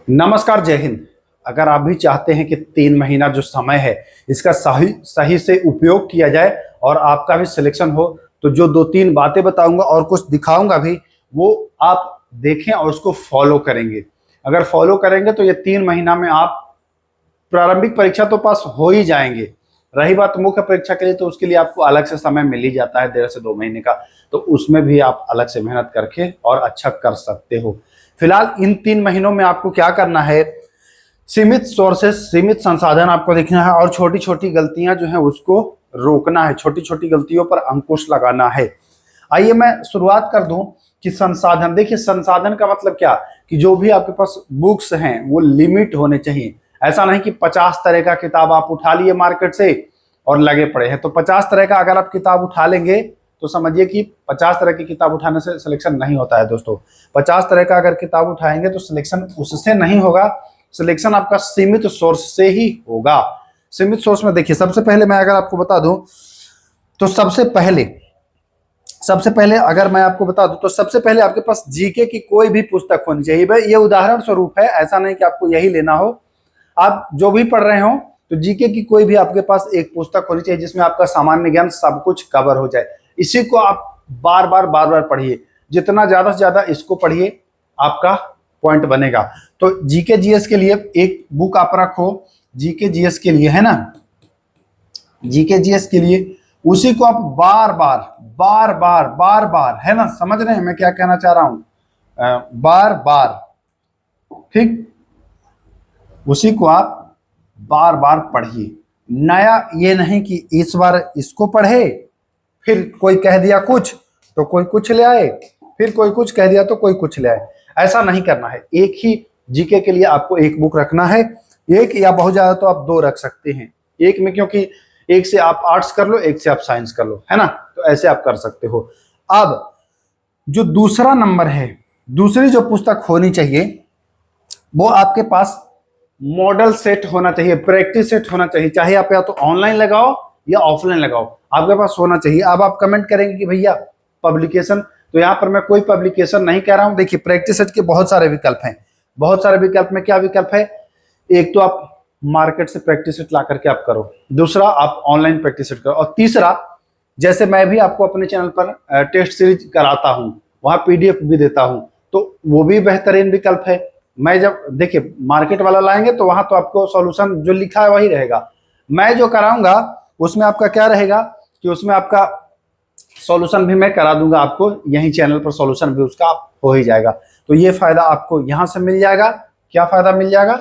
नमस्कार, जय हिंद। अगर आप भी चाहते हैं कि 3 महीना जो समय है इसका सही सही से उपयोग किया जाए और आपका भी सिलेक्शन हो, तो जो 2-3 बातें बताऊंगा और कुछ दिखाऊंगा भी, वो आप देखें और उसको फॉलो करेंगे। अगर फॉलो करेंगे तो ये 3 महीना में आप प्रारंभिक परीक्षा तो पास हो ही जाएंगे। रही बात मुख्य परीक्षा के लिए, तो उसके लिए आपको अलग से समय मिल ही जाता है 1.5 से 2 महीने का, तो उसमें भी आप अलग से मेहनत करके और अच्छा कर सकते हो। फिलहाल इन 3 महीनों में आपको क्या करना है, सीमित सोर्सेस, सीमित संसाधन आपको देखना है और छोटी छोटी गलतियां जो है उसको रोकना है, छोटी छोटी गलतियों पर अंकुश लगाना है। आइए मैं शुरुआत कर दूं कि संसाधन, देखिए संसाधन का मतलब क्या, कि जो भी आपके पास बुक्स हैं वो लिमिट होने चाहिए। ऐसा नहीं कि 50 तरह का किताब आप उठा लिए मार्केट से और लगे पड़े हैं। तो 50 तरह का अगर आप किताब उठा लेंगे तो समझिए कि 50 तरह की किताब उठाने से सिलेक्शन नहीं होता है दोस्तों। 50 तरह का अगर किताब उठाएंगे तो सिलेक्शन उससे नहीं होगा, सिलेक्शन आपका सीमित सोर्स से ही होगा। सीमित सोर्स में देखिए, सबसे पहले मैं अगर आपको बता दूं तो सबसे पहले अगर मैं आपको बता दूं तो सबसे पहले आपके पास जीके की कोई भी पुस्तक होनी चाहिए। भाई ये उदाहरण स्वरूप है, ऐसा नहीं कि आपको यही लेना हो। आप जो भी पढ़ रहे हो तो जीके की कोई भी आपके पास एक पुस्तक होनी चाहिए जिसमें आपका सामान्य ज्ञान सब कुछ कवर हो जाए। इसी को आप बार बार पढ़िए, जितना ज्यादा से ज्यादा इसको पढ़िए आपका पॉइंट बनेगा। तो जीके जीएस के लिए एक बुक आप रखो, जीके जीएस के लिए, है ना, जीके जीएस के लिए उसी को आप बार बार, है ना, समझ रहे हैं मैं क्या कहना चाह रहा हूं, बार बार, ठीक, उसी को आप बार बार पढ़िए। नया ये नहीं कि इस बार इसको पढ़े, फिर कोई कह दिया कुछ तो कोई कुछ ले आए, फिर कोई कुछ कह दिया तो कोई कुछ ले आए। ऐसा नहीं करना है। एक ही जीके के लिए आपको एक बुक रखना है, एक या बहुत ज्यादा तो आप 2 रख सकते हैं एक में, क्योंकि एक से आप आर्ट्स कर लो, एक से आप साइंस कर लो, है ना, तो ऐसे आप कर सकते हो। अब जो दूसरा नंबर है, दूसरी जो पुस्तक होनी चाहिए वो आपके पास मॉडल सेट होना चाहिए, प्रैक्टिस सेट होना चाहिए। चाहे आप या तो ऑनलाइन लगाओ या ऑफलाइन लगाओ, आपके पास होना चाहिए। अब आप कमेंट करेंगे कि भैया पब्लिकेशन, तो यहाँ पर मैं कोई पब्लिकेशन नहीं कह रहा हूँ। देखिए प्रैक्टिस सेट के बहुत सारे विकल्प हैं, बहुत सारे विकल्प में क्या विकल्प है, एक तो आप मार्केट से प्रैक्टिस सेट ला करके आप करो, दूसरा आप ऑनलाइन प्रैक्टिस सेट करो, और तीसरा जैसे मैं भी आपको अपने चैनल पर टेस्ट सीरीज कराता हूँ, वहां पीडीएफ भी देता हूँ, तो वो भी बेहतरीन विकल्प है। मैं जब देखिए मार्केट वाला लाएंगे तो वहां तो आपको सॉल्यूशन जो लिखा है वही रहेगा, मैं जो कराऊंगा उसमें आपका क्या रहेगा कि उसमें आपका सॉल्यूशन भी मैं करा दूंगा आपको, यही चैनल पर सॉल्यूशन भी उसका हो ही जाएगा। तो ये फायदा आपको यहां से मिल जाएगा। क्या फायदा मिल जाएगा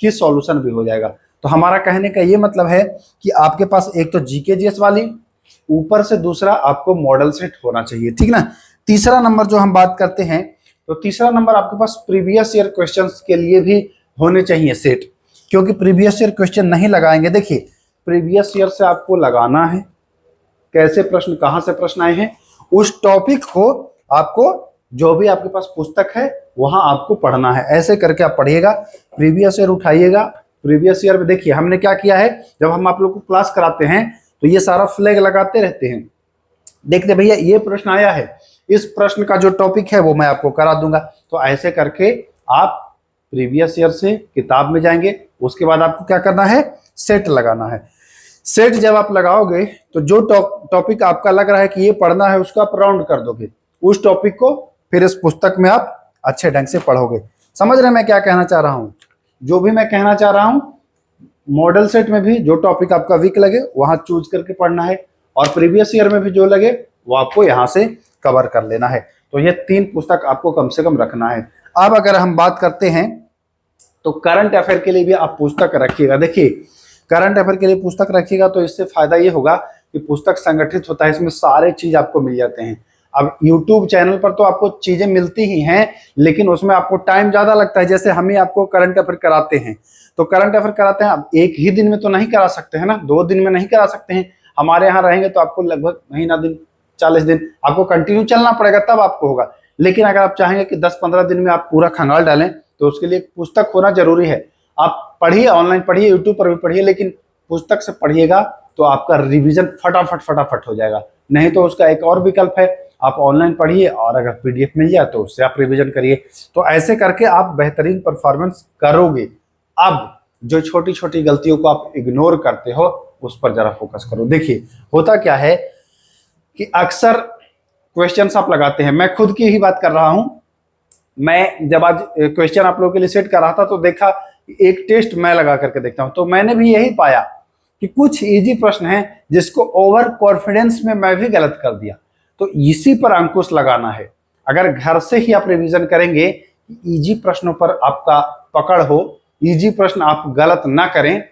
कि सॉल्यूशन भी हो जाएगा। तो हमारा कहने का ये मतलब है कि आपके पास एक तो जीके जीएस वाली, ऊपर से दूसरा आपको मॉडल सेट होना चाहिए, ठीक ना। तीसरा नंबर जो हम बात करते हैं, तो तीसरा नंबर आपके पास प्रीवियस ईयर क्वेश्चंस के लिए भी होने चाहिए सेट, क्योंकि प्रीवियस ईयर क्वेश्चन नहीं लगाएंगे, देखिए प्रीवियस ईयर से आपको लगाना है, कैसे प्रश्न, कहां से प्रश्न आए हैं, उस टॉपिक को आपको जो भी आपके पास पुस्तक है वहां आपको पढ़ना है। ऐसे करके आप पढ़िएगा, प्रीवियस ईयर उठाइएगा। प्रीवियस ईयर में देखिए हमने क्या किया है, जब हम आप लोग को क्लास कराते हैं तो ये सारा फ्लैग लगाते रहते हैं, देखते भैया ये प्रश्न आया है, इस प्रश्न का जो टॉपिक है वो मैं आपको करा दूंगा। तो ऐसे करके आप प्रीवियस ईयर से किताब में जाएंगे, उसके बाद आपको क्या करना है, सेट लगाना है। सेट जब आप लगाओगे तो जो टॉपिक आपका लग रहा है कि ये पढ़ना है उसको आप राउंड कर दोगे, उस टॉपिक को फिर इस पुस्तक में आप अच्छे ढंग से पढ़ोगे। समझ रहे मैं क्या कहना चाह रहा हूं, जो भी मैं कहना चाह रहा हूं, मॉडल सेट में भी जो टॉपिक आपका वीक लगे वहां चूज करके पढ़ना है, और प्रीवियस ईयर में भी जो लगे वो आपको यहां से कवर कर लेना है। तो ये 3 पुस्तक आपको कम से कम रखना है। अब अगर हम बात करते हैं तो करंट अफेयर के लिए भी आप पुस्तक रखिएगा। देखिए करंट अफेयर के लिए पुस्तक रखिएगा तो इससे फायदा ये होगा कि पुस्तक संगठित होता है, इसमें सारे चीज आपको मिल जाते हैं। अब YouTube चैनल पर तो आपको चीजें मिलती ही हैं, लेकिन उसमें आपको टाइम ज्यादा लगता है। जैसे हम ही आपको करंट अफेयर कराते हैं, तो करंट अफेयर कराते हैं, अब एक ही दिन में तो नहीं करा सकते हैं ना, 2 दिन में नहीं करा सकते हैं। हमारे यहाँ रहेंगे तो आपको लगभग महीना दिन, 40 दिन आपको कंटिन्यू चलना पड़ेगा, तब आपको होगा। लेकिन अगर आप चाहेंगे कि 10-15 दिन में आप पूरा खंगाल डालें तो उसके लिए पुस्तक होना जरूरी है। आप पढ़िए, ऑनलाइन पढ़िए, यूट्यूब पर भी पढ़िए, लेकिन पुस्तक से पढ़िएगा तो आपका रिवीजन फटाफट हो जाएगा। नहीं तो उसका एक और विकल्प है, आप ऑनलाइन पढ़िए और अगर पीडीएफ मिल जाए तो उससे आप रिवीजन करिए। तो ऐसे करके आप बेहतरीन परफॉर्मेंस करोगे। अब जो छोटी छोटी गलतियों को आप इग्नोर करते हो उस पर जरा फोकस करो। देखिए होता क्या है कि अक्सर क्वेश्चंस आप लगाते हैं, मैं खुद की ही बात कर रहा हूं। मैं जब आज क्वेश्चन आप लोगों के लिए सेट कर रहा था तो देखा एक टेस्ट मैं लगा करके देखता हूं, तो मैंने भी यही पाया कि कुछ इजी प्रश्न हैं जिसको ओवर कॉन्फिडेंस में मैं भी गलत कर दिया। तो इसी पर अंकुश लगाना है। अगर घर से ही आप रिवीजन करेंगे, इजी प्रश्नों पर आपका पकड़ हो, इजी प्रश्न आप गलत ना करें,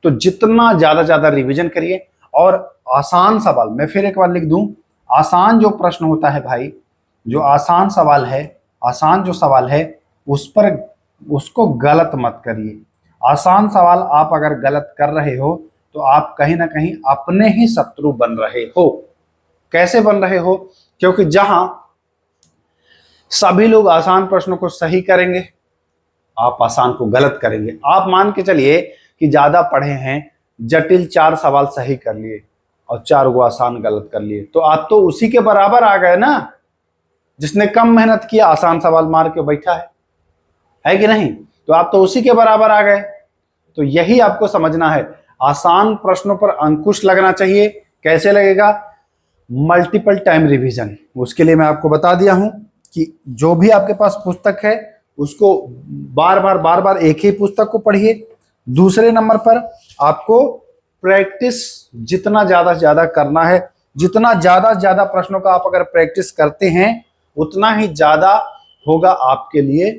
तो जितना ज्यादा रिवीजन करिए। और आसान सवाल, मैं फिर एक बार लिख दूं, आसान जो प्रश्न होता है भाई, जो आसान सवाल है, आसान जो सवाल है उस पर उसको गलत मत करिए। आसान सवाल आप अगर गलत कर रहे हो तो आप कहीं ना कहीं अपने ही शत्रु बन रहे हो। कैसे बन रहे हो? क्योंकि जहां सभी लोग आसान प्रश्नों को सही करेंगे, आप आसान को गलत करेंगे। आप मान के चलिए कि ज्यादा पढ़े हैं, जटिल 4 सवाल सही कर लिए और 4 को आसान गलत कर लिए, तो आप तो उसी के बराबर आ गए ना जिसने कम मेहनत किया, आसान सवाल मार के बैठा है कि नहीं? तो आप तो उसी के बराबर आ गए। तो यही आपको समझना है, आसान प्रश्नों पर अंकुश लगना चाहिए। कैसे लगेगा? Multiple time revision. उसके लिए मैं आपको बता दिया हूं कि जो भी आपके पास पुस्तक है उसको बार बार एक ही पुस्तक को पढ़िए। दूसरे नंबर पर आपको प्रैक्टिस जितना ज्यादा से ज्यादा करना है। जितना ज्यादा से ज्यादा प्रश्नों का आप अगर प्रैक्टिस करते हैं उतना ही ज्यादा होगा आपके लिए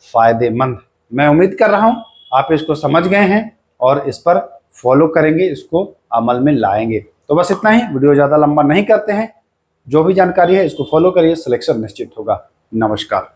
फायदेमंद। मैं उम्मीद कर रहा हूं आप इसको समझ गए हैं और इस पर फॉलो करेंगे, इसको अमल में लाएंगे। तो बस इतना ही, वीडियो ज्यादा लंबा नहीं करते हैं। जो भी जानकारी है इसको फॉलो करिए, सिलेक्शन निश्चित होगा। नमस्कार।